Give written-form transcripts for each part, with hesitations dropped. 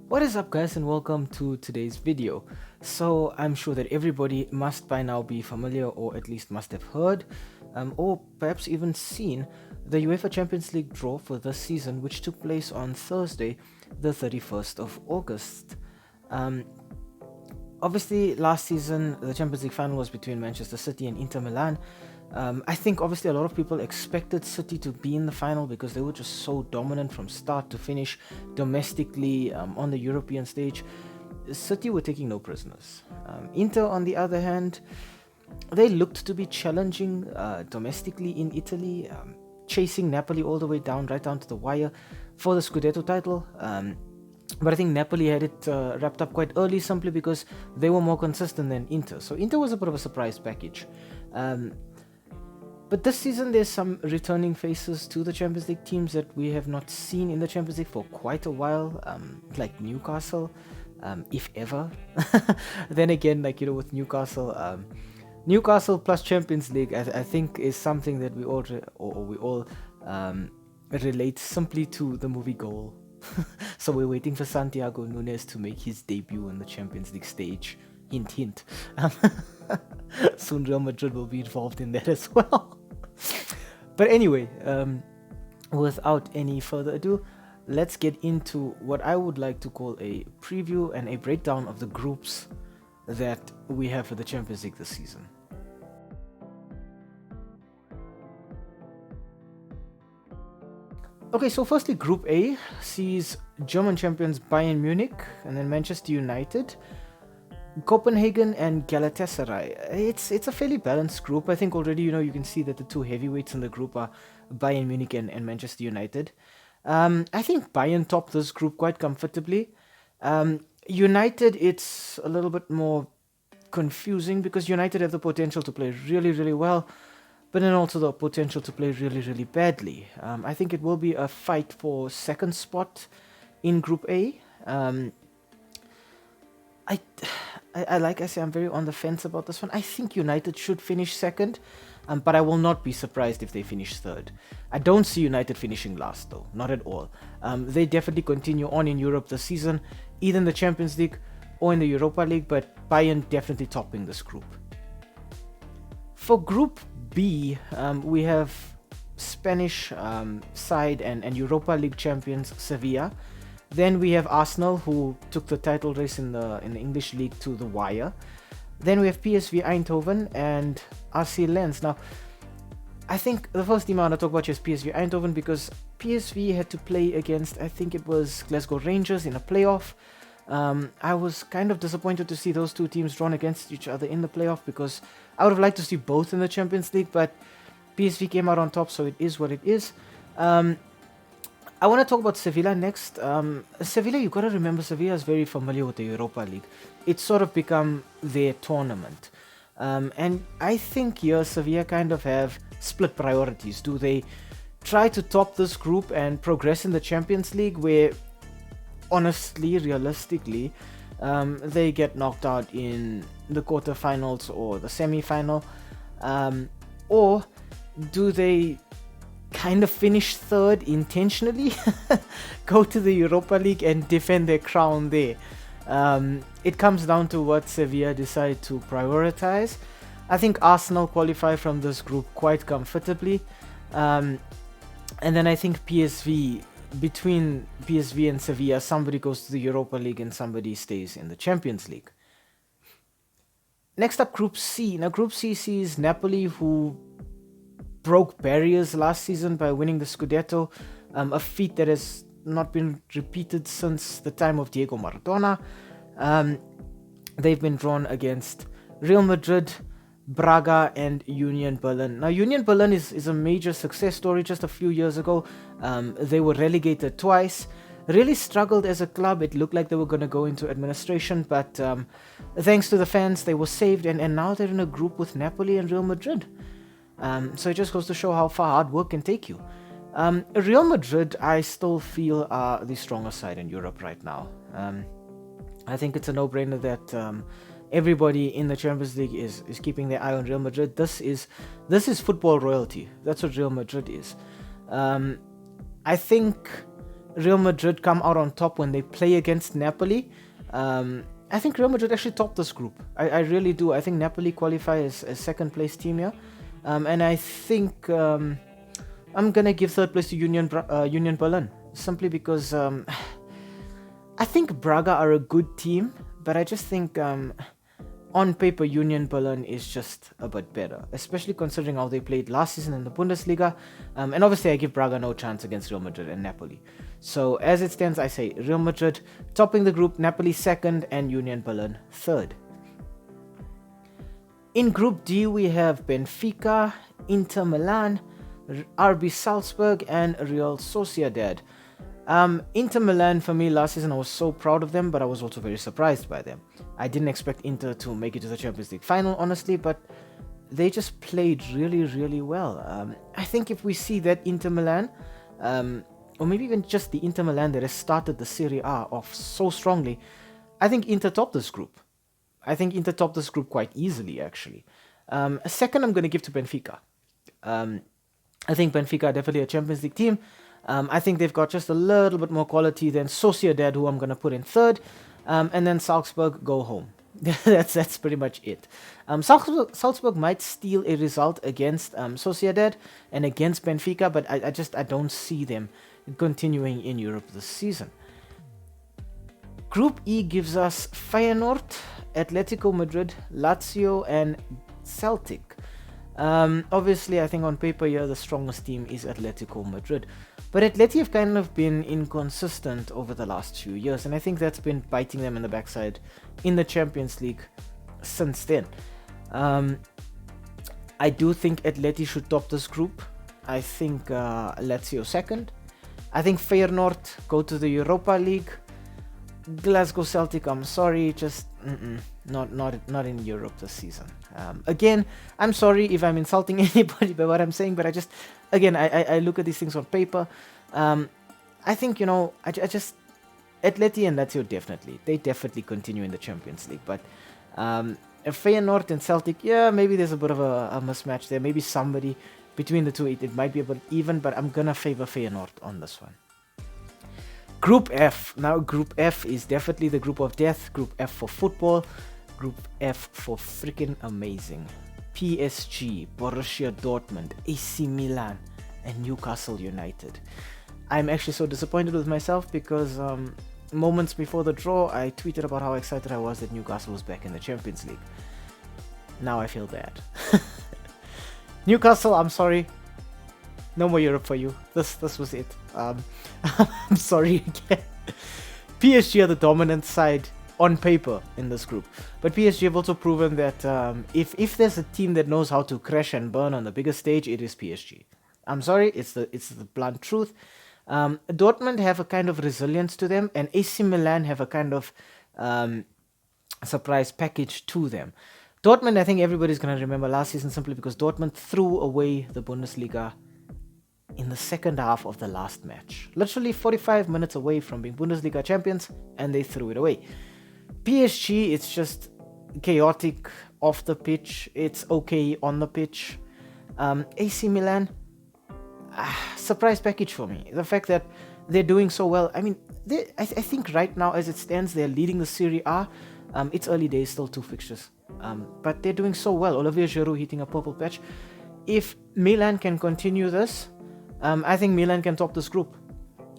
What is up, guys, and welcome to today's video. So I'm sure that everybody must by now be familiar, or at least must have heard, or perhaps even seen the UEFA Champions League draw for this season, which took place on Thursday, the 31st of August. Um, Obviously, last season the Champions League final was between Manchester City and Inter Milan. I think obviously a lot of people expected City to be in the final because they were just so dominant from start to finish domestically on the European stage. City were taking no prisoners. Inter, on the other hand, they looked to be challenging domestically in Italy, chasing Napoli all the way down, right down to the wire for the Scudetto title. But I think Napoli had it wrapped up quite early simply because they were more consistent than Inter. So Inter was a bit of a surprise package. But this season there's some returning faces to the Champions League teams that we have not seen in the Champions League for quite a while, like Newcastle, if ever. Then again, with Newcastle, Newcastle plus Champions League, I think is something that we all relate simply to the movie Goal. So we're waiting for Santiago Nunes to make his debut on the Champions League stage. Hint, hint. Soon Real Madrid will be involved in that as well. But anyway, without any further ado, let's get into what I would like to call a preview and a breakdown of the groups that we have for the Champions League this season. Okay, so firstly, Group A sees German champions Bayern Munich and then Manchester United, Copenhagen and Galatasaray. It's a fairly balanced group. I think already you can see that the two heavyweights in the group are Bayern Munich and Manchester United. I think Bayern topped this group quite comfortably. United, it's a little bit more confusing because United have the potential to play really, really well, but then also the potential to play really, really badly. I think it will be a fight for second spot in Group A. Like I say, I'm very on the fence about this one. I think United should finish second, but I will not be surprised if they finish third. I don't see United finishing last, though, not at all. They definitely continue on in Europe this season, either in the Champions League or in the Europa League, but Bayern definitely topping this group. For Group B, we have Spanish side and Europa League champions Sevilla. Then we have Arsenal, who took the title race in the English league to the wire. Then we have PSV Eindhoven and RC Lens. Now, I think the first team I want to talk about is PSV Eindhoven because PSV had to play against, I think it was Glasgow Rangers in a playoff. I was kind of disappointed to see those two teams drawn against each other in the playoff because I would have liked to see both in the Champions League, but PSV came out on top, so it is what it is. I want to talk about Sevilla next. Sevilla, you got to remember, Sevilla is very familiar with the Europa League. It's sort of become their tournament. And I think here Sevilla kind of have split priorities. Do they try to top this group and progress in the Champions League where, honestly, realistically, they get knocked out in the quarterfinals or the semi-final? Or do they kind of finish third intentionally, go to the Europa League and defend their crown there? It comes down to what Sevilla decide to prioritize. I think Arsenal qualify from this group quite comfortably. And then I think PSV, between PSV and Sevilla, somebody goes to the Europa League and somebody stays in the Champions League. Next up, Group C. Now, Group C sees Napoli, who broke barriers last season by winning the Scudetto, a feat that has not been repeated since the time of Diego Maradona. They've been drawn against Real Madrid, Braga, and Union Berlin. Now, Union Berlin is a major success story. Just a few years ago, they were relegated twice. Really struggled as a club. It looked like they were going to go into administration, but thanks to the fans, they were saved, and now they're in a group with Napoli and Real Madrid. So it just goes to show how far hard work can take you. Real Madrid, I still feel, are the stronger side in Europe right now. I think it's a no-brainer that everybody in the Champions League is keeping their eye on Real Madrid. This is football royalty. That's what Real Madrid is. I think Real Madrid come out on top when they play against Napoli. I think Real Madrid actually topped this group. I really do. I think Napoli qualify as a second place team here. And I think I'm going to give third place to Union Berlin. Simply because I think Braga are a good team. But I just think on paper, Union Berlin is just a bit better, especially considering how they played last season in the Bundesliga. And obviously, I give Braga no chance against Real Madrid and Napoli. So as it stands, I say Real Madrid topping the group, Napoli second, and Union Berlin third. In Group D, we have Benfica, Inter Milan, RB Salzburg, and Real Sociedad. Inter Milan, for me, last season I was so proud of them, but I was also very surprised by them. I didn't expect Inter to make it to the Champions League final, honestly, but they just played really, really well. I think if we see that Inter Milan, or maybe even just the Inter Milan that has started the Serie A off so strongly, I think Inter topped this group. I think Inter topped this group quite easily, actually. A second I'm going to give to Benfica. I think Benfica are definitely a Champions League team. I think they've got just a little bit more quality than Sociedad, who I'm going to put in third. And then Salzburg go home. that's pretty much it. Salzburg might steal a result against Sociedad and against Benfica, but I don't see them continuing in Europe this season. Group E gives us Feyenoord, Atletico Madrid, Lazio, and Celtic. Obviously, I think on paper here, the strongest team is Atletico Madrid. But Atleti have kind of been inconsistent over the last few years, and I think that's been biting them in the backside in the Champions League since then. I do think Atleti should top this group. I think Lazio second. I think Feyenoord go to the Europa League. Glasgow Celtic, I'm sorry, just not in Europe this season. Again, I'm sorry if I'm insulting anybody by what I'm saying, but I look at these things on paper. I think, Atleti and Lazio definitely continue in the Champions League, but Feyenoord and Celtic, yeah, maybe there's a bit of a mismatch there. Maybe somebody between the two, it might be a bit even, but I'm gonna favor Feyenoord on this one. Group F. Now, Group F is definitely the group of death. Group F for football. Group F for freaking amazing. PSG, Borussia Dortmund, AC Milan, and Newcastle United. I'm actually so disappointed with myself because moments before the draw, I tweeted about how excited I was that Newcastle was back in the Champions League. Now I feel bad. Newcastle, I'm sorry. No more Europe for you. This was it. I'm sorry again. PSG are the dominant side on paper in this group, but PSG have also proven that if there's a team that knows how to crash and burn on the biggest stage, it is PSG. I'm sorry, it's the blunt truth. Dortmund have a kind of resilience to them, and AC Milan have a kind of surprise package to them. Dortmund, I think everybody's going to remember last season simply because Dortmund threw away the Bundesliga in the second half of the last match. Literally 45 minutes away from being Bundesliga champions, and they threw it away. PSG, it's just chaotic off the pitch. It's okay on the pitch. AC Milan, surprise package for me. The fact that they're doing so well. I mean, I think right now, as it stands, they're leading the Serie A. It's early days, still 2 fixtures. But they're doing so well. Olivier Giroud hitting a purple patch. If Milan can continue this, I think Milan can top this group.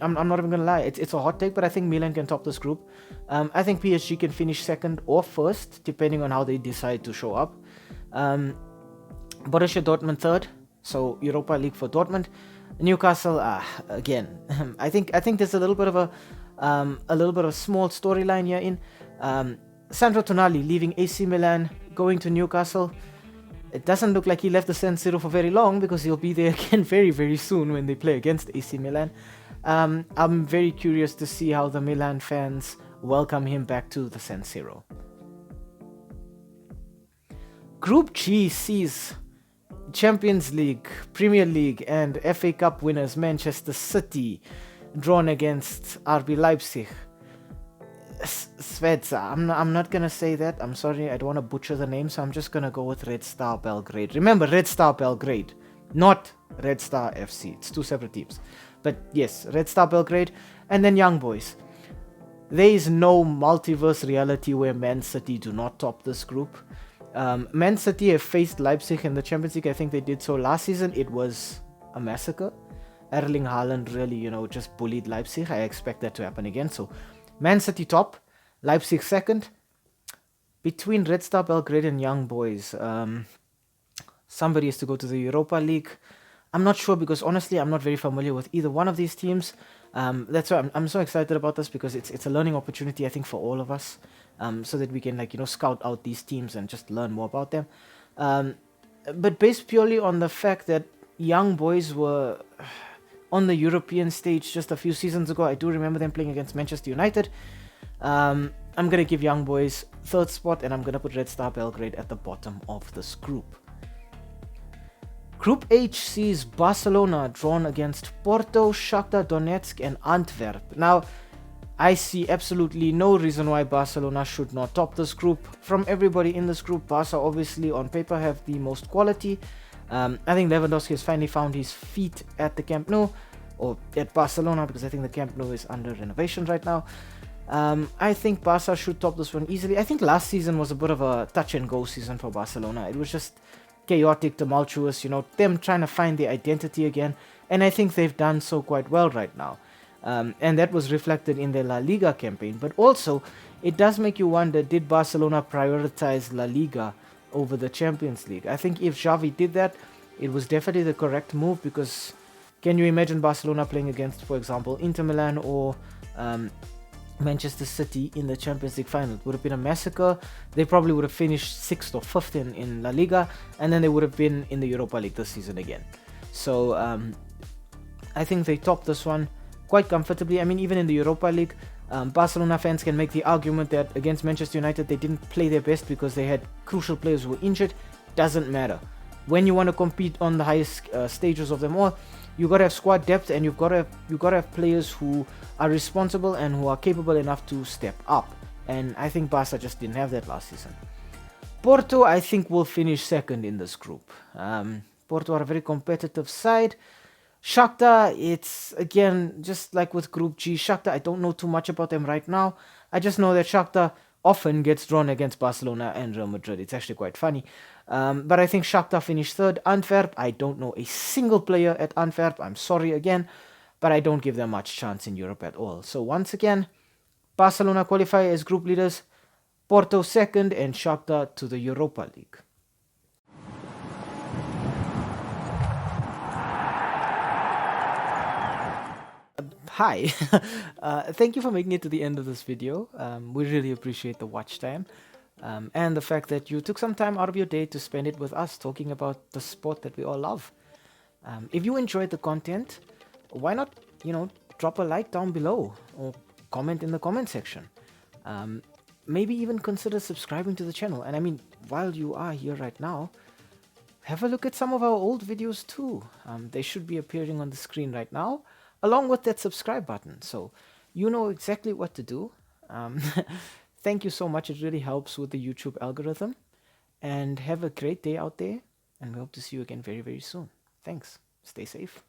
I'm not even going to lie. It's a hot take, but I think Milan can top this group. I think PSG can finish second or first, depending on how they decide to show up. Borussia Dortmund third, so Europa League for Dortmund. Newcastle, again, I think there's a little bit of a small storyline here in Sandro Tonali leaving AC Milan, going to Newcastle. It doesn't look like he left the San Siro for very long because he'll be there again very, very soon when they play against AC Milan. I'm very curious to see how the Milan fans welcome him back to the San Siro. Group G sees Champions League, Premier League, and FA Cup winners Manchester City drawn against RB Leipzig. Svezia, I'm not gonna say that. I'm sorry, I don't want to butcher the name, so I'm just gonna go with Red Star Belgrade. Remember, Red Star Belgrade, not Red Star FC. It's 2 separate teams. But yes, Red Star Belgrade, and then Young Boys. There is no multiverse reality where Man City do not top this group. Man City have faced Leipzig in the Champions League. I think they did so last season. It was a massacre. Erling Haaland really, just bullied Leipzig. I expect that to happen again. So, Man City top, Leipzig second. Between Red Star Belgrade and Young Boys, somebody has to go to the Europa League. I'm not sure because honestly, I'm not very familiar with either one of these teams. That's why I'm so excited about this because it's a learning opportunity, I think, for all of us, so that we can scout out these teams and just learn more about them. But based purely on the fact that Young Boys were on the European stage just a few seasons ago, I do remember them playing against Manchester United. I'm gonna give Young Boys third spot, and I'm gonna put Red Star Belgrade at the bottom of this group. Group H sees Barcelona drawn against Porto, Shakhtar Donetsk and Antwerp. Now, I see absolutely no reason why Barcelona should not top this group. From everybody in this group, Barca obviously on paper have the most quality. I think Lewandowski has finally found his feet at the Camp Nou, or at Barcelona, because I think the Camp Nou is under renovation right now. I think Barca should top this one easily. I think last season was a bit of a touch and go season for Barcelona. It was just chaotic, tumultuous, them trying to find their identity again, and I think they've done so quite well right now. And that was reflected in their La Liga campaign. But also, it does make you wonder, did Barcelona prioritize La Liga over the Champions League? I think if Xavi did that, it was definitely the correct move, because can you imagine Barcelona playing against, for example, Inter Milan or Manchester City in the Champions League final? It would have been a massacre. They probably would have finished 6th or 5th in La Liga, and then they would have been in the Europa League this season again. So I think they topped this one quite comfortably. I mean, even in the Europa League, Barcelona fans can make the argument that against Manchester United they didn't play their best because they had crucial players who were injured. Doesn't matter. When you want to compete on the highest stages of them all, you gotta have squad depth, and you've gotta have players who are responsible and who are capable enough to step up. And I think Barca just didn't have that last season. Porto, I think, will finish second in this group. Porto are a very competitive side. Shakhtar, it's again just like with Group G. Shakhtar, I don't know too much about them right now. I just know that Shakhtar often gets drawn against Barcelona and Real Madrid. It's actually quite funny. But I think Shakhtar finished third. Antwerp, I don't know a single player at Antwerp. I'm sorry again, but I don't give them much chance in Europe at all. So once again, Barcelona qualify as group leaders, Porto second, and Shakhtar to the Europa League. Hi, thank you for making it to the end of this video. We really appreciate the watch time. And the fact that you took some time out of your day to spend it with us talking about the sport that we all love. If you enjoyed the content, why not, drop a like down below or comment in the comment section. Maybe even consider subscribing to the channel. And I mean, while you are here right now, have a look at some of our old videos too. They should be appearing on the screen right now, along with that subscribe button. So you know exactly what to do. Thank you so much. It really helps with the YouTube algorithm. And have a great day out there. And we hope to see you again very, very soon. Thanks. Stay safe.